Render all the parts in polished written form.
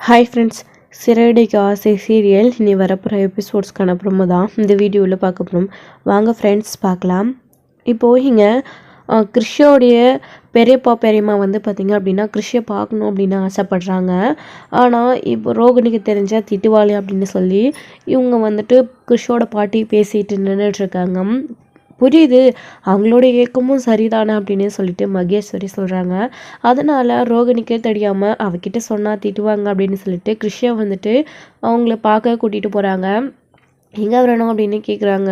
Hi friends, Siragadikka ஆசை serial இனி வரப்போகிற எபிசோட்ஸ்க்கான ப்ரோமோ தான் இந்த வீடியோவில் பார்க்க போகிறோம். வாங்க ஃப்ரெண்ட்ஸ் பார்க்கலாம். இப்போது இங்கே கிறிஷோடைய பெரியப்பா பெரியம்மா வந்து பார்த்திங்க அப்படின்னா கிறிஷை பார்க்கணும் அப்படின்னு ஆசைப்பட்றாங்க. ஆனால் இப்போ ரோகிணிக்கு தெரிஞ்சால் திட்டுவாளி அப்படின்னு சொல்லி இவங்க வந்துட்டு கிறிஷோட பாட்டி பேசிகிட்டு நின்றுட்டுருக்காங்க. புரியுது, அவங்களோட ஏக்கமும் சரிதானே அப்படின்னு சொல்லிட்டு மகேஸ்வரி சொல்கிறாங்க. அதனால் ரோகிணிக்கே தெரியாமல் அவகிட்ட சொன்னால் திட்டுவாங்க அப்படின்னு சொல்லிட்டு கிருஷ்ணா வந்துட்டு அவங்கள பார்க்க கூட்டிகிட்டு போகிறாங்க. எங்கே வரணும் அப்படின்னு கேட்குறாங்க.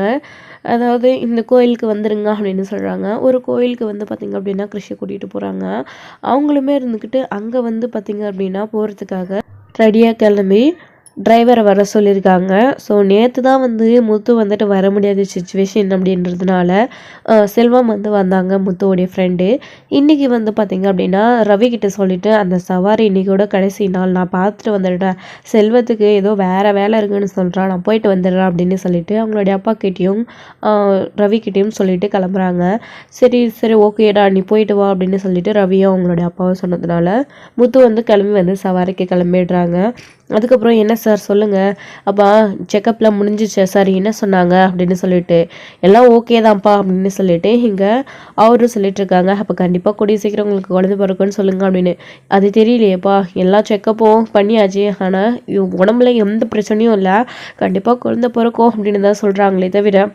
அதாவது இந்த கோயிலுக்கு வந்துருங்க அப்படின்னு சொல்கிறாங்க. ஒரு கோயிலுக்கு வந்து பார்த்திங்க அப்படின்னா கிருஷ்ண கூட்டிகிட்டு போகிறாங்க. அவங்களுமே இருந்துக்கிட்டு அங்கே வந்து பார்த்திங்க அப்படின்னா போகிறதுக்காக ரெடியாக கிளம்பி டிரைவரை வர சொல்லியிருக்காங்க. ஸோ நேற்று தான் வந்து முத்து வந்துட்டு வர முடியாத சுச்சுவேஷன் அப்படின்றதுனால செல்வம் வந்து வந்தாங்க, முத்துவோடைய ஃப்ரெண்டு. இன்றைக்கி வந்து பார்த்திங்க அப்படின்னா ரவி கிட்ட சொல்லிவிட்டு அந்த சவாரி இன்றைக்கோட கடைசி நாள், நான் பார்த்துட்டு வந்துடுறேன், செல்வத்துக்கு ஏதோ வேறு வேலை இருக்குன்னு சொல்கிறான், நான் போயிட்டு வந்துடுறேன் அப்படின்னு சொல்லிட்டு அவங்களுடைய அப்பா கிட்டேயும் ரவி கிட்டேயும் சொல்லிட்டு கிளம்புறாங்க. சரி சரி ஓகேடா நீ போயிட்டு வா அப்படின்னு சொல்லிட்டு ரவியும் அவங்களுடைய அப்பாவும் சொன்னதுனால முத்து வந்து கிளம்பி வந்து சவாரிக்கு கிளம்பிடுறாங்க. அதுக்கப்புறம் என்ன சார் சொல்லுங்கள், அப்போ செக்கப்லாம் முடிஞ்சிச்சா சார், என்ன சொன்னாங்க அப்படின்னு சொல்லிட்டு எல்லாம் ஓகே தான்ப்பா அப்படின்னு சொல்லிட்டு இங்கே அவரும் சொல்லிட்டுருக்காங்க. அப்போ கண்டிப்பாக கூடிய சீக்கிரம் உங்களுக்கு குழந்தை பிறக்குன்னு சொல்லுங்கள் அப்படின்னு. அது தெரியலையேப்பா, எல்லா செக்கப்பும் பண்ணியாச்சு, ஆனால் உடம்புல எந்த பிரச்சனையும் இல்லை, கண்டிப்பாக குழந்தை பிறக்கும் அப்படின்னு தான் சொல்கிறாங்களே தவிர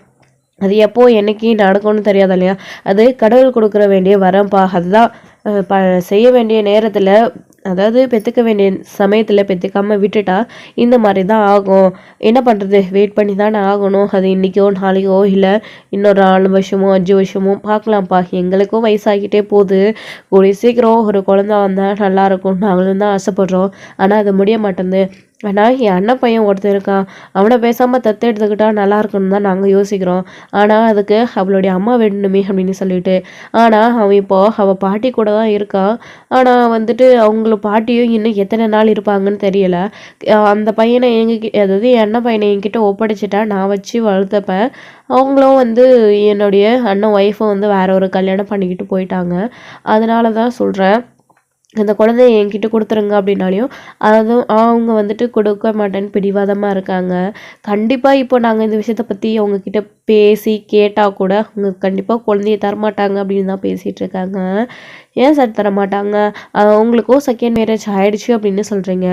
அது எப்போ என்னைக்கு நடக்கும்னு தெரியாத இல்லையா, அது கடவுள் கொடுக்குற வேண்டிய வரம்பா, அதுதான் செய்ய வேண்டிய நேரத்தில், அதாவது பெற்றுக்க வேண்டிய சமயத்தில் பெற்றுக்காமல் விட்டுட்டா இந்த மாதிரி தான் ஆகும். என்ன பண்ணுறது, வெயிட் பண்ணி தானே ஆகணும். அது இன்றைக்கோ நாளைக்கோ இல்லை இன்னொரு 4 வருஷமோ 5 வருஷமோ பார்க்கலாம்ப்பா, எங்களுக்கும் வயசாகிட்டே போகுது, கூடிய சீக்கிரம் ஒரு குழந்தை வந்தால் நல்லாயிருக்கும், நாங்களும் தான் ஆசைப்பட்றோம், ஆனால் அது முடிய மாட்டேங்குது. ஆனால் என் அண்ணன் பையன் ஒருத்தர் இருக்கான், அவனை பேசாமல் தத்து எடுத்துக்கிட்டா நல்லா இருக்குன்னு தான் நாங்கள் யோசிக்கிறோம், ஆனால் அதுக்கு அவளுடைய அம்மா வேணுமே அப்படின்னு சொல்லிட்டு. ஆனால் அவன் இப்போது அவள் பாட்டி கூட தான் இருக்கான். ஆனால் வந்துட்டு அவங்கள பாட்டியும் இன்னும் எத்தனை நாள் இருப்பாங்கன்னு தெரியலை. அந்த பையனை அதாவது என் அண்ணன் பையனை என்கிட்ட ஒப்படைச்சிட்டா நான் வச்சு வளர்த்தப்பேன். அவங்களும் வந்து என்னுடைய அண்ணன் ஒய்ஃபை வந்து வேற ஒரு கல்யாணம் பண்ணிக்கிட்டு போயிட்டாங்க. அதனால தான் சொல்கிறேன், இந்த குழந்தைய என்கிட்ட கொடுத்துருங்க அப்படின்னாலையும் அதுவும் அவங்க வந்துட்டு கொடுக்க மாட்டேன்னு பிடிவாதமாக இருக்காங்க. கண்டிப்பாக இப்போ நாங்கள் இந்த விஷயத்தை பற்றி அவங்கக்கிட்ட பேசி கேட்டால் கூட அவங்க கண்டிப்பாக குழந்தைய தரமாட்டாங்க அப்படின்னு தான் பேசிகிட்டு இருக்காங்க. ஏன் சார் தரமாட்டாங்க, அவங்களுக்கும் செகண்ட் மேரேஜ் ஆகிடுச்சு அப்படின்னு சொல்கிறீங்க,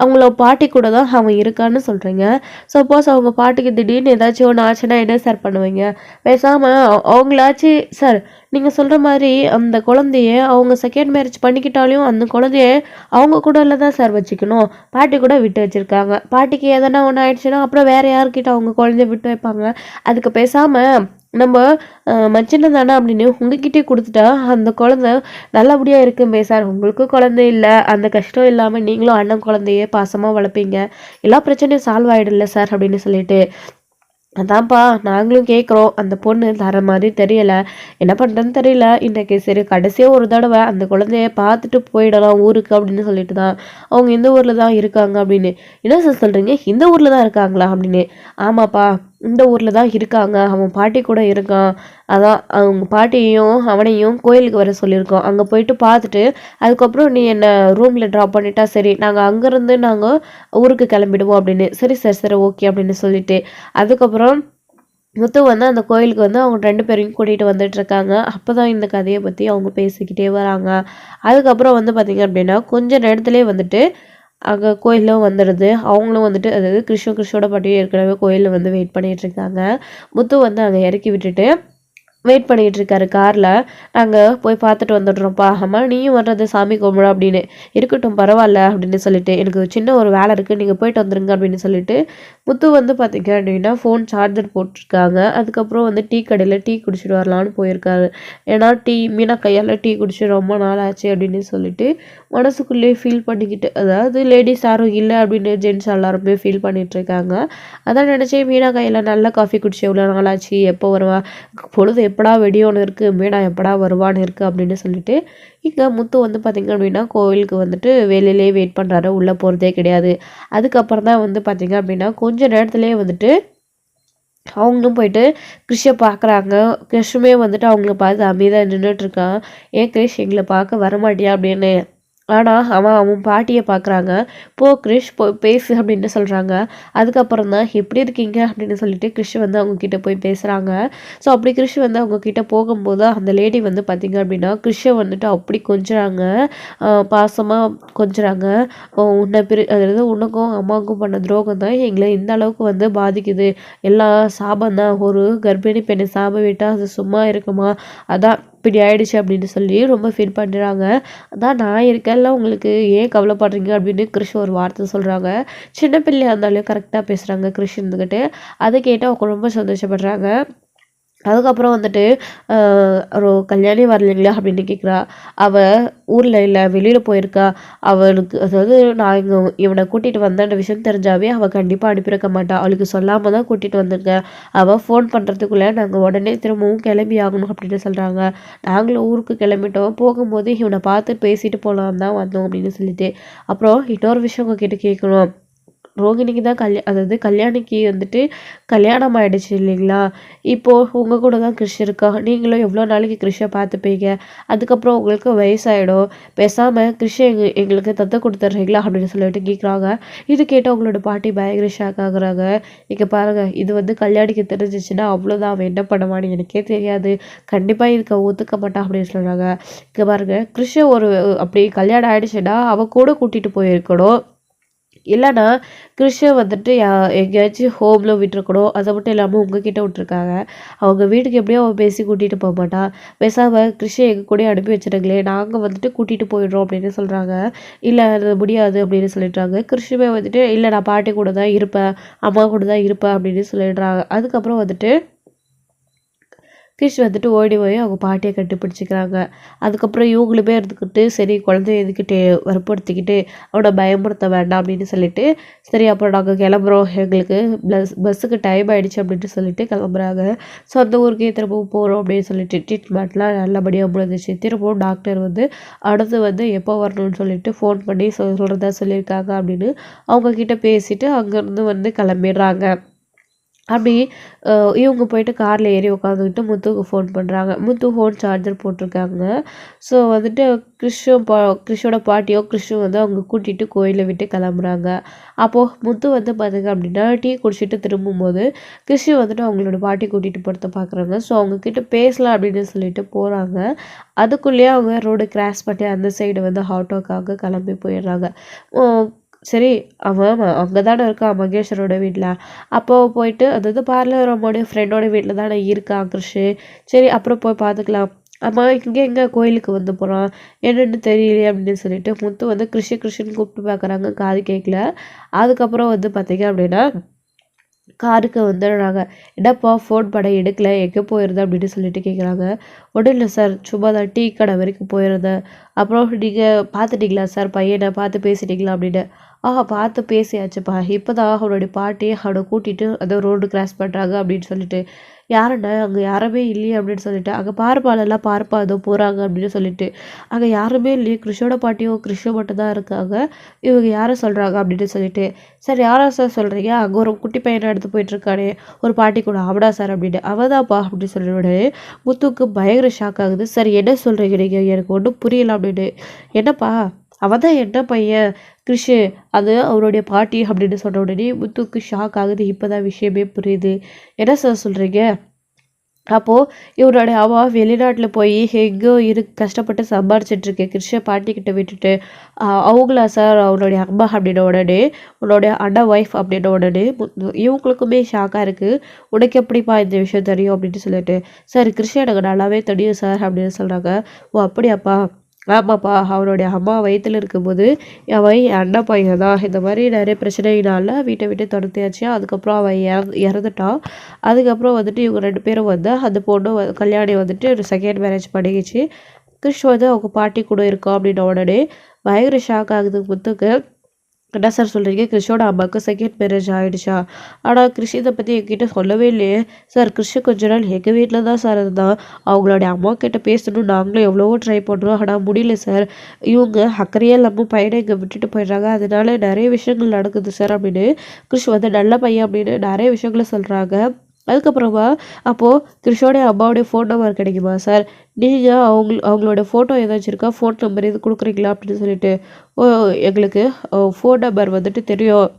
அவங்கள பாட்டி கூட தான் அவன் இருக்கான்னு சொல்கிறீங்க. சப்போஸ் அவங்க பாட்டிக்கு திடீர்னு ஏதாச்சும் ஒன்று ஆச்சுன்னா என்ன சார் பண்ணுவீங்க? பேசாமல் அவங்களாச்சு சார், நீங்கள் சொல்கிற மாதிரி அந்த குழந்தைய அவங்க செகண்ட் மேரேஜ் பண்ணிக்கிட்டாலையும் அந்த குழந்தைய அவங்க கூட தான் சார் வச்சுக்கணும், பாட்டி கூட விட்டு வச்சுருக்காங்க. பாட்டிக்கு எதனா ஒன்று ஆயிடுச்சுன்னா அப்புறம் வேறு யார்கிட்ட அவங்க குழந்தைய விட்டு வைப்பாங்க? அதுக்கு பேசாமல் நம்ம மச்சின தானே அப்படின்னு உங்ககிட்டே கொடுத்துட்டா அந்த குழந்தை நல்லபடியாக இருக்குமே சார். உங்களுக்கும் குழந்தை இல்லை, அந்த கஷ்டம் இல்லாமல் நீங்களும் அண்ணன் குழந்தைய பாசமாக வளர்ப்பீங்க, எல்லா பிரச்சனையும் சால்வ் ஆகிடும்ல சார் அப்படின்னு சொல்லிட்டு. அதான்ப்பா நாங்களும் கேட்குறோம், அந்த பொண்ணு தர மாதிரி தெரியலை, என்ன பண்ணுறதுன்னு தெரியல. இன்றைக்கி சரி கடைசியாக ஒரு தடவை அந்த குழந்தைய பார்த்துட்டு போயிடலாம் ஊருக்கு அப்படின்னு சொல்லிட்டு தான் அவங்க இந்த ஊரில் தான் இருக்காங்க அப்படின்னு. என்ன சார் சொல்கிறீங்க, இந்த ஊரில் தான் இருக்காங்களா அப்படின்னு? ஆமாப்பா, இந்த ஊரில் தான் இருக்காங்க, அவன் பாட்டி கூட இருக்கான், அதான் அவங்க பாட்டியையும் அவனையும் கோயிலுக்கு வர சொல்லியிருக்கோம், அங்கே போயிட்டு பார்த்துட்டு அதுக்கப்புறம் நீ என்னை ரூமில் ட்ராப் பண்ணிட்டா சரி, நாங்கள் அங்கேருந்து நாங்கள் ஊருக்கு கிளம்பிடுவோம் அப்படின்னு. சரி சார் சரி ஓகே அப்படின்னு சொல்லிட்டு அதுக்கப்புறம் முத்து வந்து அந்த கோயிலுக்கு வந்து அவங்க 2 பேரையும் கூட்டிகிட்டு வந்துட்டுருக்காங்க. அப்போ தான் இந்த கதையை பற்றி அவங்க பேசிக்கிட்டே வராங்க. அதுக்கப்புறம் வந்து பார்த்திங்க அப்படின்னா கொஞ்ச நேரத்துலேயே வந்துட்டு அங்கே கோயிலும் வந்துடுது. அவங்களும் வந்துட்டு அதாவது கிருஷ்ணோட பாட்டியும் ஏற்கனவே கோயிலில் வந்து வெயிட் பண்ணிகிட்ருக்காங்க. முத்து வந்து அங்கே இறக்கி விட்டுட்டு வெயிட் பண்ணிகிட்டு இருக்காரு காரில். நாங்கள் போய் பார்த்துட்டு வந்துடுறோம்ப்பா, அம்மா நீயும் வர்றது சாமி கும்பிட அப்படின்னு. இருக்கட்டும் பரவாயில்ல அப்படின்னு சொல்லிட்டு, எனக்கு சின்ன ஒரு வேலை இருக்குது, நீங்கள் போயிட்டு வந்துடுங்க அப்படின்னு சொல்லிட்டு முத்து வந்து பார்த்திங்க அப்படின்னா ஃபோன் சார்ஜர் போட்டிருக்காங்க. அதுக்கப்புறம் வந்து டீ கடையில் டீ குடிச்சிட்டு வரலான்னு போயிருக்காரு. ஏன்னா மீனா கையால் டீ குடிச்சு ரொம்ப நாள் ஆச்சு அப்படின்னு சொல்லிட்டு மனசுக்குள்ளேயே ஃபீல் பண்ணிக்கிட்டு, அதாவது லேடிஸ் யாரும் இல்லை அப்படின்னு ஜென்ட்ஸ் எல்லாருமே ஃபீல் பண்ணிகிட்ருக்காங்க. அதான் நினச்சேன், மீனா கையில் நல்ல காஃபி குடிச்சு எவ்வளோ நாள் ஆச்சு, எப்போ வருவா, பொழுது எப்படா வெடியோன்னு இருக்குது, மீனா எப்படா வருவான்னு இருக்குது அப்படின்னு சொல்லிட்டு இங்கே முத்து வந்து பார்த்திங்க அப்படின்னா கோவிலுக்கு வந்துட்டு வெளியிலே வெயிட் பண்ணுறாரு, உள்ளே போகிறதே கிடையாது. அதுக்கப்புறம் தான் வந்து பார்த்திங்க அப்படின்னா கொஞ்சம் நேரத்துலேயே வந்துட்டு அவங்களும் போயிட்டு கிறிஷை பார்க்குறாங்க. கிறிஷுமே வந்துட்டு அவங்கள பார்த்து அமைதியாக நின்றுட்டுருக்கான். ஏன் கிறிஷ் எங்களை பார்க்க வரமாட்டியா அப்படின்னு. ஆனால் அவன் பாட்டியை பார்க்குறாங்க. "போ கிரிஷ் பேசு" அப்படின்னு சொல்கிறாங்க. அதுக்கப்புறம் தான் "எப்படி இருக்கீங்க?" அப்படின்னு சொல்லிட்டு கிரிஷ் வந்து அவங்கக்கிட்ட போய் பேசுகிறாங்க. ஸோ அப்படி கிரிஷ் வந்து அவங்கக்கிட்ட போகும்போது அந்த லேடி வந்து பார்த்திங்க அப்படின்னா கிரிஷ்ஷை வந்துட்டு அப்படி கொஞ்சுறாங்க. பாசமாக கொஞ்சுறாங்க. உன்னை அதாவது உனக்கும் அம்மாவுக்கும் பண்ண துரோகம் தான் எங்களை இந்த அளவுக்கு வந்து பாதிக்குது. எல்லாம் சாபம் தான். ஒரு கர்ப்பிணி பெண்ணை சாபம் விட்டால் அது சும்மா இருக்குமா? அதான் இப்படி ஆயிடுச்சு அப்படின்னு சொல்லி ரொம்ப ஃபீல் பண்ணுறாங்க. அதான் நான் இருக்கேன்ல உங்களுக்கு ஏன் கவலைப்படுறீங்க அப்படின்னு கிறிஷ் ஒரு வார்த்தை சொல்கிறாங்க. சின்ன பிள்ளையாக இருந்தாலும் கரெக்டாக பேசுகிறாங்க கிறிஷ் இருந்துக்கிட்டு. அதை கேட்டு அவங்க ரொம்ப சந்தோஷப்படுறாங்க. அதுக்கப்புறம் வந்துட்டு ஒரு கல்யாணி வரலைங்களா அப்படின்னு கேட்குறா. அவள் ஊரில் இல்லை, வெளியில் போயிருக்கா. அவளுக்கு அதாவது நான் இவனை கூட்டிகிட்டு வந்தேன்ற விஷயம் தெரிஞ்சாவே அவள் கண்டிப்பாக அனுப்பியிருக்க மாட்டாள். அவளுக்கு சொல்லாமல் தான் கூட்டிகிட்டு வந்திருக்கேன். அவள் ஃபோன் பண்ணுறதுக்குள்ளே நாங்கள் உடனே திரும்பவும் கிளம்பி ஆகணும் அப்படின்னு சொல்கிறாங்க. நாங்களும் ஊருக்கு கிளம்பிட்டோம். போகும்போது இவனை பார்த்து பேசிட்டு போகலாம் தான் வந்தோம் அப்படின்னு சொல்லிட்டு. அப்புறம் இன்னொரு விஷயம் உங்ககிட்ட கேட்கணும். ரோகிணிக்கு தான் அதாவது கல்யாணிக்கு வந்துட்டு கல்யாணம் ஆகிடுச்சு இல்லைங்களா? இப்போது உங்கள் கூட தான் கிறிஷ் இருக்கா. நீங்களும் எவ்வளோ நாளைக்கு கிறிஷை பார்த்துப்பீங்க? அதுக்கப்புறம் உங்களுக்கு வயசாகிடும். பேசாமல் கிறிஷை எங்களுக்கு தத்து கொடுத்துட்றீங்களா அப்படின்னு சொல்லிட்டு கேட்குறாங்க. இது கேட்டு அவங்களோட பாட்டி பயங்கர ஷாக் ஆகுறாங்க. இங்கே பாருங்கள், இது வந்து கல்யாணிக்கு தெரிஞ்சிச்சுன்னா அவ்வளோதான், அவன் என்ன பண்ணுவான்னு எனக்கே தெரியாது. கண்டிப்பாக இதுக்கு ஒத்துக்க மாட்டான் அப்படின்னு சொல்கிறாங்க. இங்கே பாருங்கள், கிறிஷை அப்படி கல்யாணம் ஆகிடுச்சுன்னா அவள் கூட கூட்டிகிட்டு போயிருக்கணும். இல்லைன்னா கிறிஷை வந்துட்டு எங்கேயாச்சும் ஹோமில் விட்டுருக்கணும். அதை மட்டும் இல்லாமல் உங்ககிட்ட விட்டுருக்காங்க. அவங்க வீட்டுக்கு எப்படியோ அவள் பேசி கூட்டிகிட்டு போக மாட்டான். பேசாமல் கிறிஷை எங்கள் கூடயே அனுப்பி வச்சுருங்களே, நாங்கள் வந்துட்டு கூட்டிகிட்டு போயிடுறோம் அப்படின்னு சொல்கிறாங்க. இல்லை அது முடியாது அப்படின்னு சொல்லிடுறாங்க. கிறிஷுமே வந்துட்டு இல்லை நான் பாட்டி கூட தான் இருப்பேன், அம்மா கூட தான் இருப்பேன் அப்படின்னு சொல்லிடுறாங்க. அதுக்கப்புறம் வந்துட்டு கிறிஷ் வந்துட்டு ஓடி போய் அவங்க பாட்டியை கட்டிப்பிடிச்சிக்கிறாங்க. அதுக்கப்புறம் இவங்களுமே இருந்துக்கிட்டு சரி குழந்தைய எதுக்கிட்டு வற்புறுத்திக்கிட்டு அவனை பயமுறுத்த வேண்டாம் அப்படின்னு சொல்லிட்டு சரி அப்புறம் நாங்கள் கிளம்புறோம், எங்களுக்கு பஸ்ஸுக்கு டைம் ஆகிடுச்சு அப்படின்ட்டு சொல்லிட்டு கிளம்புறாங்க. ஸோ அந்த ஊருக்கே திரும்பவும் போகிறோம் அப்படின்னு சொல்லிட்டு ட்ரீட்மெண்ட்லாம் நல்லபடியாக முடிஞ்சிச்சு. திரும்பவும் டாக்டர் வந்து அடுத்து வந்து எப்போ வரணும்னு சொல்லிட்டு ஃபோன் பண்ணி சொல்கிறதா சொல்லியிருக்காங்க அப்படின்னு அவங்கக்கிட்ட பேசிவிட்டு அங்கேருந்து வந்து கிளம்பிடுறாங்க. அப்படி இவங்க போயிட்டு காரில் ஏறி உட்காந்துக்கிட்டு முத்துவுக்கு ஃபோன் பண்ணுறாங்க. முத்து ஃபோன் சார்ஜர் போட்டிருக்காங்க. ஸோ வந்துட்டு கிறிஷோட பாட்டியோ கிறிஷும் வந்து அவங்க கூட்டிகிட்டு கோயிலை விட்டு கிளம்புறாங்க. அப்போது முத்து வந்து பார்த்திங்க அப்படின்னா டீ குடிச்சிட்டு திரும்பும்போது கிறிஷு வந்துட்டு அவங்களோட பாட்டி கூட்டிகிட்டு போகிறத பார்க்குறாங்க. ஸோ அவங்கக்கிட்ட பேசலாம் அப்படின்னு சொல்லிட்டு போகிறாங்க. அதுக்குள்ளேயே அவங்க ரோடு கிராஸ் பண்ணி அந்த சைடு வந்து ஆட்டோக்காக கிளம்பி போயிடுறாங்க. சரி அவன் அங்கே தானே இருக்கான் மகேஸ்வரோட வீட்டில். அப்போ போயிட்டு அதாவது பார்லரோட ஃப்ரெண்டோட வீட்டில் தானே இருக்கான் கிறிஷு. சரி அப்புறம் போய் பார்த்துக்கலாம். அம்மா இங்கே எங்கே கோயிலுக்கு வந்து போகிறான் என்னென்னு தெரியலையே அப்படின்னு சொல்லிட்டு முத்து வந்து கிறிஷுன்னு கூப்பிட்டு பார்க்குறாங்க. காது கேட்கல. அதுக்கப்புறம் வந்து பார்த்திங்க அப்படின்னா காருக்கு வந்துடுறாங்க. என்னப்பா ஃபோன் பண்ண எடுக்கல, எங்கே போயிருந்த அப்படின்னு சொல்லிட்டு கேட்குறாங்க. ஒன்றும் இல்லை சார், சும்மா தான் டீ கடை வரைக்கும் போயிருந்தேன். அப்புறம் நீங்கள் பார்த்துட்டிங்களா சார் பையனை பார்த்து பேசிட்டிங்களா அப்படின்னு. பார்த்து பேசியாச்சுப்பா. இப்போ தான் அவனுடைய பாட்டி அவனை கூட்டிகிட்டு அதை ரோடு கிராஸ் பண்ணுறாங்க அப்படின்னு சொல்லிட்டு. யாருண்ணே அங்கே யாருமே இல்லையே அப்படின்னு சொல்லிட்டு. அங்கே பாருப்பாலெல்லாம் பாருப்பா ஏதோ போகிறாங்க அப்படின்னு சொல்லிட்டு. அங்கே யாருமே இல்லையே, கிறிஷோட பாட்டியும் கிறிஷோ மட்டும் தான் இருக்காங்க. இவங்க யாரை சொல்கிறாங்க அப்படின்னு சொல்லிட்டு. சார் யாரா சார் சொல்கிறீங்க? அங்கே ஒரு குட்டி பையனை எடுத்து போயிட்டுருக்கானே ஒரு பாட்டி கூட, அவடா சார் அப்படின்னு. அவதான்ப்பா அப்படின்னு சொல்லிட உடனே முத்துக்கு பயங்கர ஷாக் ஆகுது. சார் என்ன சொல்கிறீங்க நீங்கள்? எனக்கு ஒன்றும் புரியல அப்படின்னு. என்னப்பா அவன் தான் என்ன பையன் கிறிஷு, அது அவருடைய பாட்டி அப்படின்னு சொன்ன உடனே முத்துக்கு ஷாக் ஆகுது. இப்போ தான் விஷயமே புரியுது. என்ன சார் சொல்கிறீங்க? அப்போது இவனோட அவன் வெளிநாட்டில் போய் எங்கேயோ கஷ்டப்பட்டு சம்பாரிச்சிட்ருக்கேன் கிறிஷை பாட்டிக்கிட்ட விட்டுட்டு அவங்களா சார் அவனுடைய அம்மா அப்படின்ன உடனே உன்னோடைய அண்ணா ஒய்ஃப் அப்படின்ன உடனே இவங்களுக்குமே ஷாக்காக இருக்குது. உனக்கு எப்படிப்பா இந்த விஷயம் தெரியும் அப்படின்ட்டு சொல்லிட்டு. சார் கிறிஷை எனக்கு நல்லாவே தெரியும் சார் அப்படின்னு சொல்கிறாங்க. ஓ அப்படியாப்பா, ஆமாப்பா அவனுடைய அம்மா வயிற்றில் இருக்கும்போது அவன் என் அண்ணன் பையன் தான். இந்த மாதிரி நிறைய பிரச்சனையினால வீட்டை விட்டு துரத்தியாச்சு. அதுக்கப்புறம் அவன் இறந்துட்டான். அதுக்கப்புறம் வந்துட்டு இவங்க 2 பேரும் வந்து அந்த பொண்ணு கல்யாணி வந்துட்டு ஒரு செகண்ட் மேரேஜ் பண்ணிக்கிச்சு. கிறிஷ் வந்து அவங்க பாட்டி கூட இருக்கோம் அப்படின்ன உடனே பயங்கர ஷாக் ஆகுது முத்துக்கு. என்ன சார் சொல்கிறீங்க? கிறிஷோட அம்மாவுக்கு செகண்ட் மேரேஜ் ஆகிடுச்சா? ஆனால் கிறிஷ் இதை பற்றி என்கிட்ட சொல்லவே இல்லையே. சார் கிறிஷ் கொஞ்ச நாள் எங்கள் வீட்டில் தான் சார் இருந்தான். அவங்களுடைய அம்மா கிட்ட பேசணும் நாங்களும் எவ்வளவோ ட்ரை பண்ணுறோம், ஆனால் முடியல சார். இவங்க அக்கறையே இல்லாமல் பையனை இங்கே விட்டுட்டு போயிடுறாங்க. அதனால நிறைய விஷயங்கள் நடக்குது சார் அப்படின்னு. கிறிஷ் வந்து நல்ல பையன் அப்படின்னு நிறைய விஷயங்களை சொல்கிறாங்க. அதுக்கப்புறமா அப்போது கிருஷோடைய அம்மாவுடைய ஃபோன் நம்பர் கிடைக்குமா சார், நீங்கள் அவங்களோட ஃபோட்டோ ஏதாச்சும் இருக்கா, ஃபோன் நம்பர் இது கொடுக்குறீங்களா அப்படின்னு சொல்லிட்டு, ஓ எங்களுக்கு ஃபோன் நம்பர் வந்துட்டு தெரியும்,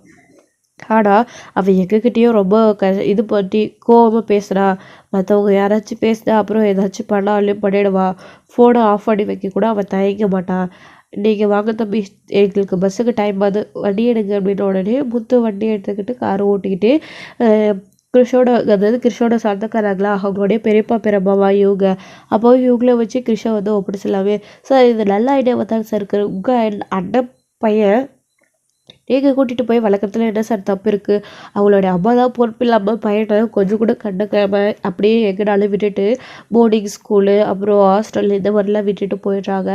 ஆனால் அவள் எங்ககிட்டயும் ரொம்ப இது பண்ணி கோவமாக பேசுகிறா, மற்றவங்க யாராச்சும் பேசுனா அப்புறம் ஏதாச்சும் பண்ணாலும் பண்ணிடுவா, ஃபோனை ஆஃப் பண்ணி வைக்க கூட அவள் தயங்க மாட்டான், நீங்கள் வாங்க தம்பி எங்களுக்கு பஸ்ஸுக்கு டைம் ஆகுது வண்டி எடுங்க அப்படின்ன உடனே முத்து வண்டி எடுத்துக்கிட்டு கார் ஓட்டிக்கிட்டு கிருஷோட, அதாவது கிருஷோட சொந்தக்காரங்களா அவங்களுடைய பெரியப்பா பெரியம்மாவா இவங்க, அப்போ இவங்கள வச்சு கிருஷை வந்து ஒப்படைச்சலாமே. சார் இது நல்ல ஐடியாவாக தான் சார் இருக்குது, உங்கள் அண்ணன் பையன் நீங்கள் கூட்டிகிட்டு போய் வளர்க்குறதுல என்ன சார் தப்பு இருக்குது, அவங்களோட அம்மா தான் பொறுப்பு இல்லாமல் பையனை கொஞ்சம் கூட கண்டுக்காம அப்படியே எங்கனாலும் விட்டுட்டு போர்டிங் ஸ்கூலு அப்புறம் ஹாஸ்டல் இந்த மாதிரிலாம் விட்டுட்டு போயிடுறாங்க.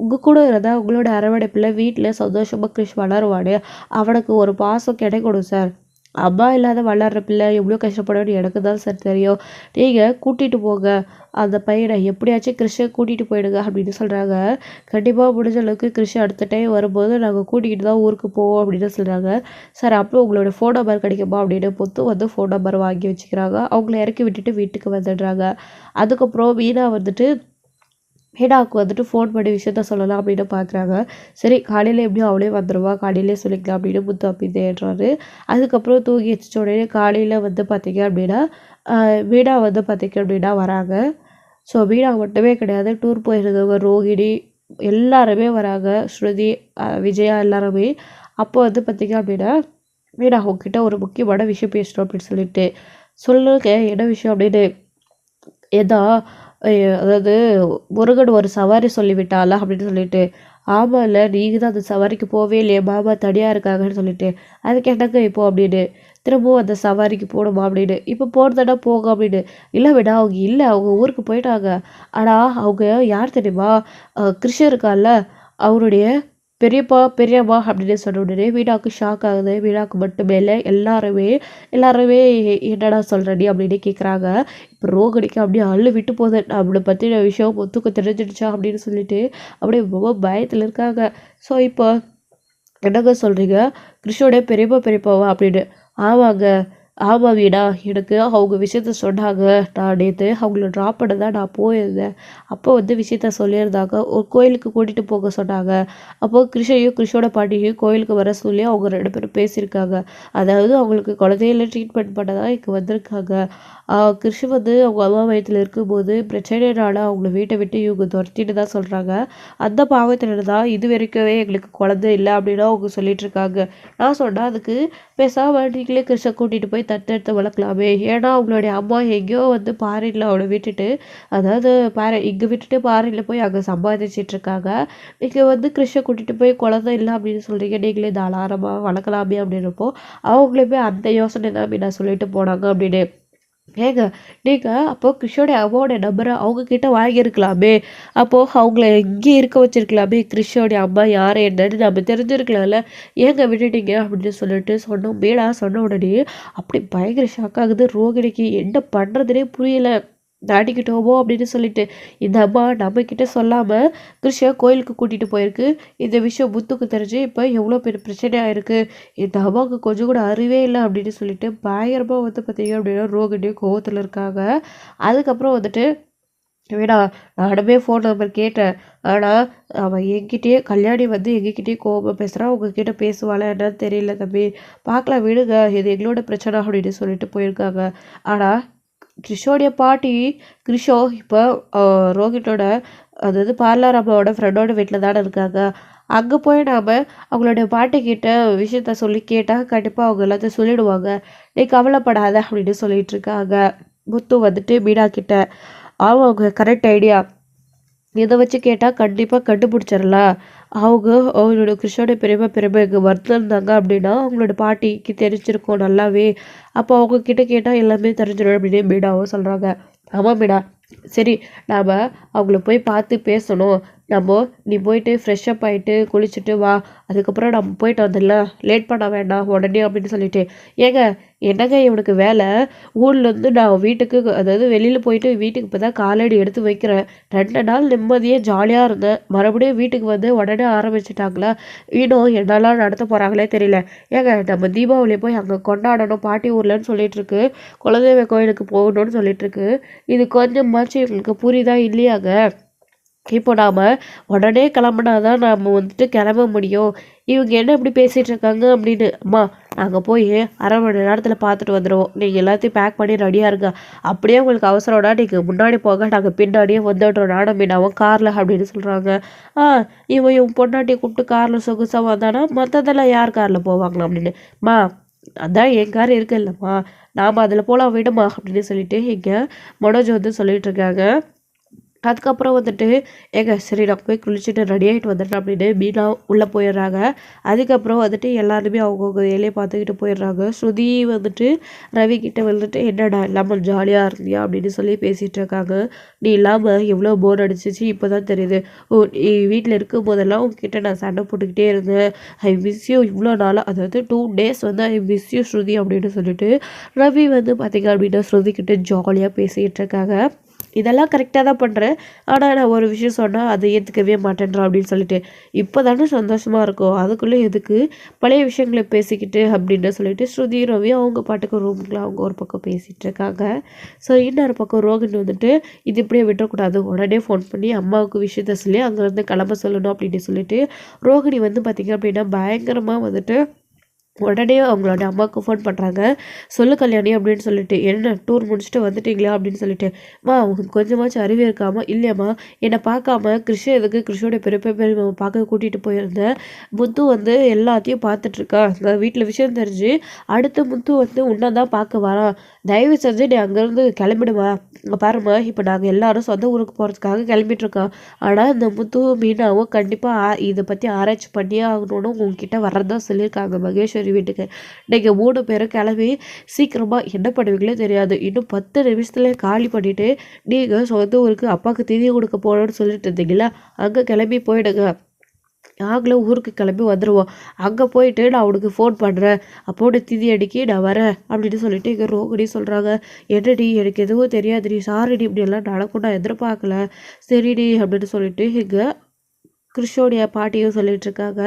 உங்கள் கூட இருந்தால் உங்களோட அரவணைப்பில் வீட்டில் சந்தோஷமாக கிருஷ் வளருவானே, அவனுக்கு ஒரு பாசம் கிடைக்கணும் சார். அம்மா இல்லாத வளர்ற பிள்ளை எவ்வளோ கஷ்டப்படும்னு எனக்கு தான் சார் தெரியும், நீங்கள் கூட்டிகிட்டு போங்க அந்த பையனை, எப்படியாச்சும் கிருஷ்ணை கூட்டிகிட்டு போயிடுங்க அப்படின்னு சொல்கிறாங்க. கண்டிப்பாக முடிஞ்ச அளவுக்கு கிருஷ்ண அடுத்த டைம் வரும்போது நாங்கள் கூட்டிகிட்டு தான் ஊருக்கு போவோம் அப்படின்னு சொல்கிறாங்க. சார் அப்புறம் உங்களோட ஃபோன் நம்பர் கிடைக்குமா அப்படின்னு பொத்து வந்து ஃபோன் நம்பர் வாங்கி வச்சுக்கிறாங்க. அவங்கள இறக்கி விட்டுட்டு வீட்டுக்கு வந்துடுறாங்க. அதுக்கப்புறம் மீனா வந்துட்டு மீனாவுக்கு வந்துட்டு ஃபோன் பண்ணி விஷயத்த சொல்லலாம் அப்படின்னு பார்க்குறாங்க. சரி காலையில் எப்படியும் அவளே வந்துடுவா, காலையிலே சொல்லிக்கலாம் அப்படின்னு முத்து அப்படி தேடுறாரு. அதுக்கப்புறம் தூங்கி வச்ச உடனே காலையில் வந்து பார்த்திங்க அப்படின்னா மீனா வந்து பார்த்திங்க அப்படின்னா வராங்க. ஸோ மீனா மட்டுமே கிடையாது, டூர் போயிருந்தவங்க ரோஹிணி எல்லாருமே வராங்க, ஸ்ருதி விஜயா எல்லாருமே. அப்போ வந்து பார்த்திங்க அப்படின்னா மீனா அவங்கக்கிட்ட ஒரு முக்கியமான விஷயம் பேசணும் அப்படின்னு சொல்லிட்டு, சொல்லுங்க என்ன விஷயம் அப்படின்னு. ஏதா அதாவது முருகன் ஒரு சவாரி சொல்லிவிட்டாளா அப்படின்னு சொல்லிட்டு, ஆமாம்ல நீங்கள் தான் அந்த சவாரிக்கு போவே இல்லையே, மாமா தனியாக இருக்காங்கன்னு சொல்லிட்டு, அதுக்கு என்னங்க இப்போ அப்படின்னு, திரும்பவும் அந்த சவாரிக்கு போகணுமா அப்படின்னு, இப்போ போகிறதா போக அப்படின்னு, இல்லை விடா அவங்க இல்லை அவங்க ஊருக்கு போயிட்டாங்க, ஆனால் அவங்க யார் தெரியுமா, கிருஷ்ணர் இருக்கார்ல அவருடைய பெரியப்பா பெரியம்மா அப்படின்னு சொன்ன உடனே வீணாக்கு ஷாக் ஆகுது. வீணாக்கு மட்டுமே இல்லை, எல்லாருமே என்னடா சொல்கிற நீ அப்படின்னு கேட்குறாங்க. இப்போ ரோகிணிக்கு அப்படியே அள்ளு விட்டு போகுது, நம்மளை பற்றின விஷயம் முத்துக்கு தெரிஞ்சிடுச்சா அப்படின்னு சொல்லிட்டு அப்படியே ரொம்ப பயத்தில் இருக்காங்க. ஸோ இப்போ என்னங்க சொல்கிறீங்க, கிருஷ்ணோடைய பெரியப்பாவா அப்படின்னு. ஆமாங்க, ஆமாம் வீணா, எனக்கு அவங்க விஷயத்த சொன்னாங்க, நான் நேற்று அவங்கள ட்ராப் பண்ண தான் நான் போயிருந்தேன், அப்போ வந்து விஷயத்த சொல்லியிருந்தாங்க, ஒரு கோயிலுக்கு கூட்டிகிட்டு போக சொன்னாங்க, அப்போது கிருஷோட பாட்டியும் கோயிலுக்கு வர சொல்லி அவங்க 2 பேரும் பேசியிருக்காங்க, அதாவது அவங்களுக்கு குழந்தையில ட்ரீட்மெண்ட் பண்ண தான் இங்கே வந்திருக்காங்க. கிருஷ் வந்து அவங்க அம்மா வயிற்றில் இருக்கும்போது பிரச்சனைனால அவங்கள வீட்டை விட்டு இவங்க துரத்திட்டு தான் சொல்கிறாங்க, அந்த பாவத்தில் தான் இது வரைக்குமே எங்களுக்கு குழந்தை இல்லை அப்படின்னு அவங்க சொல்லிட்டு இருக்காங்க. நான் சொன்னால் அதுக்கு பேசாமல் நீங்களே கிருஷ்ணை கூட்டிகிட்டு போய் தத்தெடுத்து வளர்க்கலாமே, ஏன்னா அவங்களுடைய அம்மா எங்கேயோ வந்து பாரியில் அவளை விட்டுட்டு, அதாவது இங்கே விட்டுட்டு பாரியில் போய் அங்கே சம்பாதிச்சிட்டு இருக்காங்க, நீங்கள் வந்து கிருஷ்ணை கூட்டிகிட்டு போய் குழந்தை இல்லை அப்படின்னு சொல்கிறீங்க, நீங்களே தாராளமாக வளர்க்கலாமே அப்படின்றப்போ அவங்களுமே அந்த யோசனை தான் நான் சொல்லிட்டு போனாங்க அப்படின்னு. ஏங்க நீங்கள் அப்போது கிருஷோடைய அம்மாவோட நம்பரை அவங்கக்கிட்ட வாங்கியிருக்கலாமே, அப்போது அவங்கள இங்கே இருக்க வச்சிருக்கலாமே, கிருஷோடைய அம்மா யார் என்னன்னு நம்ம தெரிஞ்சிருக்கலாம்ல, ஏங்க விட்டுட்டீங்க அப்படின்னு சொல்லிட்டு சொன்னோம். மீனா சொன்ன உடனே அப்படி பயங்கர ஷாக் ஆகுது ரோகிணிக்கு, என்ன பண்ணுறதுனே புரியல, தாட்டிக்கிட்டோமோ அப்படின்னு சொல்லிட்டு. இந்த அம்மா நம்மக்கிட்ட சொல்லாமல் கிருஷ்ணா கோயிலுக்கு கூட்டிகிட்டு போயிருக்கு, இந்த விஷயம் முத்துக்கு தெரிஞ்சு இப்போ எவ்வளோ பெரிய பிரச்சனையாக இருக்குது, இந்த அம்மாவுக்கு கொஞ்சம் கூட அறிவே இல்லை அப்படின்னு சொல்லிட்டு பயங்கரமாக வந்து பார்த்தீங்க அப்படின்னா ரோகிணியும் கோவத்தில் இருக்காங்க. அதுக்கப்புறம் வந்துட்டு வேணா நானுமே ஃபோன் நம்பர் கேட்டேன், ஆனால் அவன் என்கிட்டயே கல்யாணி வந்து எங்ககிட்டயே கோவமாக பேசுகிறான், உங்ககிட்ட பேசுவாளா என்னன்னு தெரியல தம்பி, பார்க்கலாம் விடுங்க, இது எங்களோட பிரச்சனை அப்படின்னு சொல்லிட்டு போயிருக்காங்க. ஆனால் கிருஷோடைய பாட்டி கிருஷோ இப்போ ரோஹித்தோட, அதாவது பார்லர் அம்மாவோட ஃப்ரெண்டோட வீட்டில் தானே இருக்காங்க, அங்கே போய் நாம் அவங்களுடைய பாட்டிக்கிட்ட விஷயத்த சொல்லி கேட்டால் கண்டிப்பாக அவங்க எல்லாத்தையும் சொல்லிடுவாங்க, நீ கவலைப்படாத அப்படின்னு சொல்லிட்டு இருக்காங்க. முத்து வந்துட்டு மீனா கிட்ட, அவங்க கரெக்ட் ஐடியா, இதை வச்சு கேட்டால் கண்டிப்பாக கண்டுபிடிச்சிடலாம், அவங்களோட கிருஷ்ணோட பெருமை இங்கே வந்திருந்தாங்க அப்படின்னா அவங்களோட பாட்டிக்கு தெரிஞ்சிருக்கும் நல்லாவே, அப்போ அவங்கக்கிட்ட கேட்டால் எல்லாமே தெரிஞ்சிடும் அப்படின்னு மீனாவும் சொல்கிறாங்க. ஆமாம் மீனா, சரி நாம் அவங்கள போய் பார்த்து பேசணும், நம்ம நீ போயிட்டு ஃப்ரெஷ்அப் ஆகிட்டு குளிச்சுட்டு வா, அதுக்கப்புறம் நம்ம போயிட்டு வந்துடலாம், லேட் பண்ண வேண்டாம் உடனே அப்படின்னு சொல்லிட்டு. ஏங்க என்னங்க இவனுக்கு வேலை? ஊர்லேருந்து நான் வீட்டுக்கு, அதாவது வெளியில் போயிட்டு வீட்டுக்கு இப்போ தான் காலடி எடுத்து வைக்கிறேன். 2 நாள் நிம்மதியாக ஜாலியாக இருந்தேன், மறுபடியும் வீட்டுக்கு வந்து உடனே ஆரம்பிச்சிட்டாங்களா? இன்னும் என்னெல்லாம் நடத்த போகிறாங்களே தெரியல. ஏங்க நம்ம தீபாவளியை போய் அங்கே கொண்டாடணும் பாட்டி ஊர்லன்னு சொல்லிட்டு இருக்கு, குலதெய்வ கோயிலுக்கு போகணும்னு சொல்லிட்டு இருக்கு. இது கொஞ்சமாச்சும் இவங்களுக்கு புரியுதா இல்லையாங்க? இப்போ நாம் உடனே கிளம்புனா தான் நாம் வந்துட்டு கிளம்ப முடியும். இவங்க என்ன இப்படி பேசிகிட்டு இருக்காங்க அப்படின்னு. அம்மா நாங்கள் போய் 1/2 மணி நேரத்தில் பார்த்துட்டு வந்துடுவோம், நீங்கள் எல்லாத்தையும் பேக் பண்ணி ரெடியாக இருங்க. அப்படியே உங்களுக்கு அவசரம்னா நீங்கள் முன்னாடி போக, நாங்கள் பின்னாடியே வந்துடுறோம் நானும் மீனாவும் காரில் அப்படின்னு சொல்கிறாங்க. ஆ இவன் பொண்டாட்டியை கூப்பிட்டு காரில் சொகுசாக வந்தானா மற்றதெல்லாம் யார் காரில் போவாங்களா அப்படின்னு. மா அதான் என் கார் இருக்கு இல்லைம்மா, நாம் அதில் போகலாம் விடுமா அப்படின்னு சொல்லிட்டு இங்கே மனோஜ் வந்து சொல்லிட்டு இருக்காங்க. அதுக்கப்புறம் வந்துட்டு ஏங்க சரி நான் போய் குளிச்சுட்டு ரெடி ஆகிட்டு வந்துட்டேன் அப்படின்னு மீனா உள்ளே போயிடுறாங்க. அதுக்கப்புறம் வந்துட்டு எல்லாருமே அவங்கவுங்க வேலையை பார்த்துக்கிட்டு போயிடுறாங்க. ஸ்ருதி வந்துட்டு ரவி கிட்ட வந்துட்டு என்னடா இல்லாமல் ஜாலியாக இருந்தியா அப்படின்னு சொல்லி பேசிகிட்டு இருக்காங்க. நீ இல்லாமல் எவ்வளோ போர் அடிச்சிச்சு இப்போ தான் தெரியுது. ஓ நீ வீட்டில் இருக்கும் போதெல்லாம் உங்ககிட்ட நான் சண்டை போட்டுக்கிட்டே இருந்தேன், ஐ மிஸ் யூ இவ்வளோ நாளாக, அதாவது 2 days வந்து ஐ மிஸ் யூ ஸ்ருதி அப்படின்னு சொல்லிட்டு ரவி வந்து பார்த்திங்க அப்படின்னா ஸ்ருதி கிட்ட ஜாலியாக பேசிகிட்டு இருக்காங்க. இதெல்லாம் கரெக்டாக தான் பண்ணுறேன், ஆனால் நான் ஒரு விஷயம் சொன்னால் அதை ஏற்றுக்கவே மாட்டேன்றேன் அப்படின்னு சொல்லிட்டு. இப்போ தானே சந்தோஷமாக இருக்கும், அதுக்குள்ளே எதுக்கு பழைய விஷயங்களை பேசிக்கிட்டு அப்படின்னு சொல்லிட்டு ஸ்ருதி ரவி அவங்க பாட்டுக்கு ரூமுக்குள்ள அவங்க ஒரு பக்கம் பேசிகிட்டு இருக்காங்க. ஸோ இன்னொரு பக்கம் ரோகிணி வந்துட்டு இது இப்படியே விட்டுறக்கூடாது, உடனே ஃபோன் பண்ணி அம்மாவுக்கு விஷயத்த சொல்லி அங்கேருந்து கிளம்ப சொல்லணும் அப்படின்னு சொல்லிட்டு ரோகிணி வந்து பார்த்திங்க அப்படின்னா பயங்கரமாக வந்துட்டு உடனே அவங்களோட அம்மாவுக்கு ஃபோன் பண்ணுறாங்க. சொல்லு கல்யாணி அப்படின்னு சொல்லிட்டு. என்ன டூர் முடிச்சுட்டு வந்துட்டீங்களா அப்படின்னு சொல்லிட்டு. மா உங்களுக்கு கொஞ்சமாச்சும் அறிவு இருக்காமா? இல்லையம்மா என்னை பார்க்காம கிருஷ்ண எதுக்கு கிருஷ்ணோட பெரியப்பா பார்க்க கூட்டிகிட்டு போயிருந்தேன். முத்து வந்து எல்லாத்தையும் பார்த்துட்ருக்கா, அங்கே வீட்டில் விஷயம் தெரிஞ்சு அடுத்த முத்து வந்து உன்னை தான் பார்க்க வரான், தயவு செஞ்சு நீ அங்கேருந்து கிளம்பிடுமா. இங்கே பாருமா இப்போ நாங்கள் எல்லாரும் சொந்த ஊருக்கு போகிறதுக்காக கிளம்பிட்டுருக்கோம், ஆனால் இந்த முத்து மீனாவும் கண்டிப்பாக இதை பற்றி ஆராய்ச்சி பண்ணியே ஆகணும்னு உங்ககிட்ட வர்றதா சொல்லியிருக்காங்க மகேஸ்வரி வீட்டுக்கு. நீங்கள் 3 பேரும் கிளம்பி சீக்கிரமாக என்ன பண்ணுவீங்களே தெரியாது, இன்னும் 10 நிமிஷத்துல காலி பண்ணிவிட்டு நீங்கள் சொந்த ஊருக்கு அப்பாவுக்கு திதி கொடுக்க போகணும்னு சொல்லிட்டு இருந்தீங்களா, அங்கே கிளம்பி போயிடுங்க. நாங்களும் ஊருக்கு கிளம்பி வந்துடுவோம், அங்கே போயிட்டு நான் அவனுக்கு ஃபோன் பண்ணுறேன், அப்போட திதி அடிக்கி நான் வரேன் அப்படின்னு சொல்லிட்டு இங்கே ரோகிணி சொல்கிறாங்க. என்னடி எனக்கு எதுவும் தெரியாதுடி, சாரிடி இப்படியெல்லாம் நடக்கும் நான் எதிர்பார்க்கல, சரிடி அப்படின்னு சொல்லிட்டு இங்கே கிறிஷோடைய பாட்டியும் சொல்லிட்டு இருக்காங்க.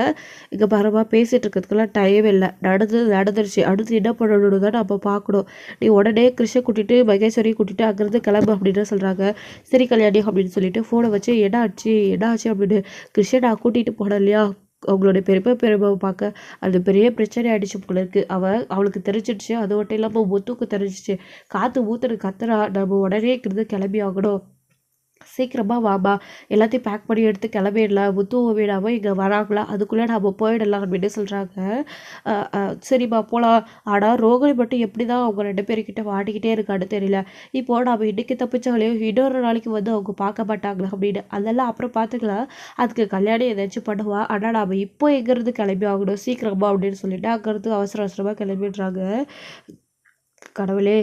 இங்கே பரவாயில்ல பேசிகிட்டு இருக்கிறதுக்கெல்லாம் டைம் இல்லை, நடந்துருச்சு, அடுத்து என்ன பண்ணணும்னு தான் நம்ம பார்க்கணும். நீ உடனே கிறிஷை கூட்டிகிட்டு மகேஸ்வரி கூட்டிகிட்டு அங்கேருந்து கிளம்பு அப்படின்னு சொல்கிறாங்க. சரி கல்யாணி அப்படின்னு சொல்லிட்டு ஃபோனை வச்சு என்ன ஆச்சு அப்படின்னு. கிறிஷை நான் கூட்டிகிட்டு போனேன் இல்லையா அவங்களுடைய பெரியப்பாவை பார்க்க, அது பெரிய பிரச்சனை ஆகிடுச்சு போல இருக்குது, அவளுக்கு தெரிஞ்சிடுச்சு, அது மட்டும் இல்லாமல் முத்துக்கு தெரிஞ்சிச்சு, காற்று ஊற்றுறது கத்துறா, நம்ம உடனே இருந்து கிளம்பி ஆகணும், சீக்கிரமாக வாமா எல்லாத்தையும் பேக் பண்ணி எடுத்து கிளம்பிடலாம், முத்துவை விடாமல் இங்கே வராங்களா அதுக்குள்ளே நம்ம போயிடலாம் அப்படின்னு சொல்கிறாங்க. சரிம்மா போகலாம். ஆனால் ரோகிணி மட்டும் எப்படி தான் அவங்க 2 பேர்கிட்ட மாட்டிக்கிட்டே இருக்கான்னு தெரியல. இப்போது நம்ம இன்றைக்கி தப்பிச்சாலையும் இன்னொரு நாளைக்கு வந்து அவங்க பார்க்க மாட்டாங்களா அப்படின்னு. அதெல்லாம் அப்புறம் பார்த்துக்கலாம், அதுக்கு கல்யாணம் ஏதாச்சும் பண்ணுவா, ஆனால் நாம் இப்போ எங்கேருந்து கிளம்பி ஆகணும் சீக்கிரமா அப்படின்னு சொல்லிட்டு அங்கேருந்து அவசரமாக கிளம்பிடுறாங்க. கடவுளே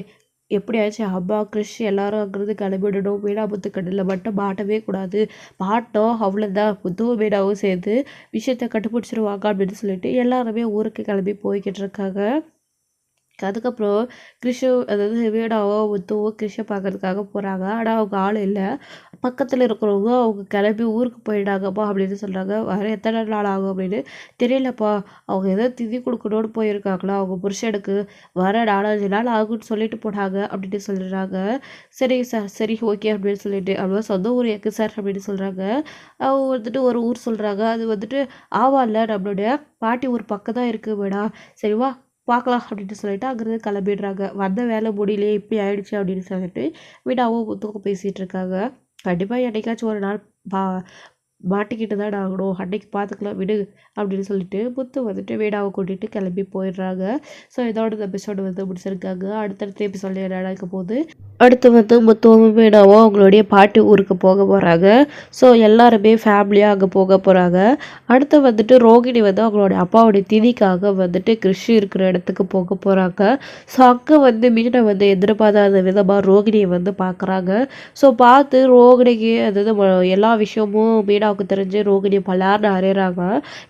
எப்படியாச்சும் அம்மா கிறிஷ் எல்லாரும் அங்கேருந்து கிளம்பிடணும், மீனா முத்து கண்ணில் மட்டும் மாட்டவே கூடாது, மாட்டோம் அவ்வளோதான், முத்துவும் மீனாவும் சேர்ந்து விஷயத்தை கண்டுபிடிச்சிருவாங்க அப்படின்னு சொல்லிட்டு எல்லாருமே ஊருக்கு கிளம்பி போய்கிட்டு இருக்காங்க. அதுக்கப்புறம் கிறிஷு, அதாவது வீடாவோ முத்துவோ கிறிஷை பார்க்கறதுக்காக போகிறாங்க, ஆனால் அவங்க ஆள் இல்லை. பக்கத்தில் இருக்கிறவங்க அவங்க கிளம்பி ஊருக்கு போயிடாங்கப்பா அப்படின்னு சொல்கிறாங்க. வர எத்தனை நாள் ஆகும் அப்படின்னு. தெரியலப்பா, அவங்க ஏதோ திதி கொடுக்கணும்னு போயிருக்காங்களா அவங்க புருஷனுக்கு, வர 4-5 நாள் ஆகும்னு சொல்லிட்டு போனாங்க அப்படின்னு சொல்லிடுறாங்க. சரி சார், சரி ஓகே அப்படின்னு சொல்லிட்டு, அவ்வளோ சொந்த ஊர் எக்கு சார் அப்படின்னு சொல்கிறாங்க. அவங்க வந்துட்டு ஒரு ஊர் சொல்கிறாங்க, அது வந்துட்டு ஆவால்ல நம்மளுடைய பாட்டி ஊர் பக்கம் தான் இருக்குது மேடம், சரிவா பார்க்கலாம் அப்படின்னு சொல்லிட்டு அங்கேருந்து கிளம்பிடுறாங்க. வந்த வேலை முடியலையே இப்படி ஆயிடுச்சு அப்படின்னு சொல்லிட்டு வீடாவும் முத்துக்கும் பேசிகிட்டு இருக்காங்க. கண்டிப்பாக என்னைக்காச்சும் ஒரு நாள் மாட்டிக்கிட்டு தான் ஆகணும், அன்னைக்கு பார்த்துக்கலாம் விடு அப்படின்னு சொல்லிட்டு முத்து வந்துட்டு வீடாவை கூட்டிகிட்டு கிளம்பி போயிடுறாங்க. ஸோ இதோட இந்த எபிசோடு வந்து முடிச்சிருக்காங்க. அடுத்தடுத்த எபிசோட என்ன நடக்க போகுது, அடுத்து வந்து முத்துவும் வீடாவும் அவங்களுடைய பாட்டி ஊருக்கு போக போகிறாங்க. ஸோ எல்லாருமே ஃபேமிலியாக அங்கே போக போகிறாங்க. அடுத்து வந்துட்டு ரோகிணி வந்து அவங்களுடைய அப்பாவுடைய திதிக்காக வந்துட்டு கிருஷி இருக்கிற இடத்துக்கு போக போகிறாங்க. ஸோ அங்கே வந்து மீனை வந்து எதிர்பார்க்காத விதமாக ரோகிணியை வந்து பார்க்குறாங்க. ஸோ பார்த்து ரோகிணிக்கு அதாவது எல்லா விஷயமும் மீனா மீனாவுக்கு தெரிஞ்சு ரோகிணி பலார்னு அறையிறாங்க.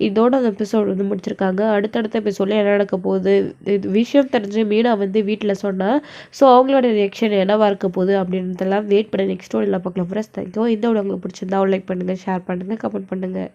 இதோட அந்த எபிசோட் வந்து முடிச்சிருக்காங்க. அடுத்தடுத்த எபிசோடில் என்ன நடக்க போகுது, இது விஷயம் தெரிஞ்சு மீனா வந்து வீட்டில் சொன்னா ஸோ அவங்களோட ரியாக்ஷன் என்னவா இருக்க போகுது அப்படின்றதெல்லாம் வெயிட் பண்ணி நெக்ஸ்ட் ஸ்டோரியில் பார்க்கலாம். Friends thank you. இந்த வீடியோ உங்களுக்கு பிடிச்சிருந்தா லைக் பண்ணுங்கள், ஷேர் பண்ணுங்கள், கமெண்ட் பண்ணுங்கள்.